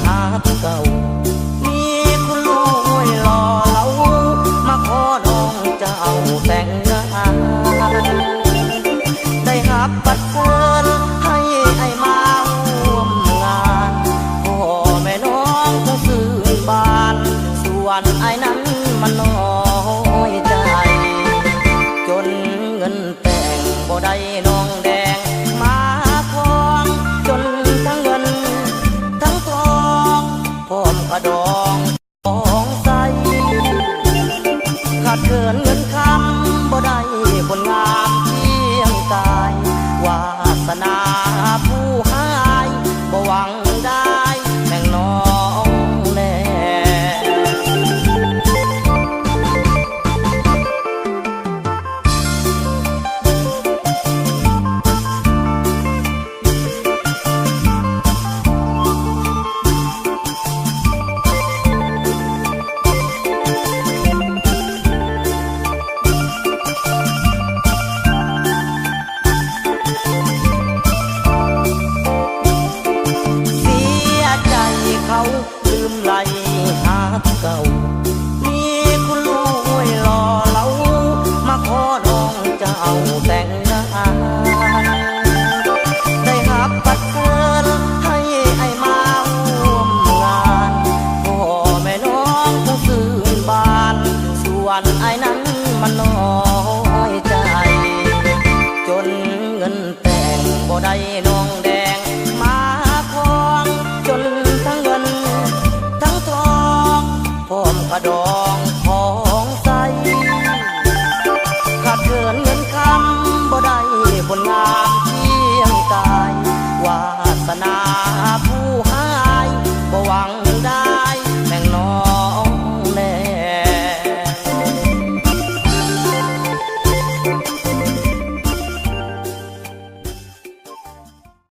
หาเก่ามีคุณลูกหล่อเหลามาขอน้องเจ้าแต่งงานได้รับบัตรเชิญให้ไอ้มาร่วมงานพ่อแม่น้องทั้งสื่อบ้านส่วนไอ้นั้นมันน้อยใจจนเงินแต่งบ่ได้น้องแดงมาทองจนทั้งเงินทั้งทองพร้อมกระดองของใสขาดเกินเงินคำบ่ได้ผลงามเพียงกายวาสนาผู้หายบ่หวังได้แห่งน้องแน่เขาลืมไหลหาเก่ามีคุณลูกหล่อเหลามาขอน้องเจ้าแต่งงานได้รับบัตรเชิญให้ไอ้มาร่วมงานพ่อแม่น้องทั้งสื่อบ้านส่วนไอ้นั้นมันน้อยใจจนเงินแต่งบ่ได้น้องแด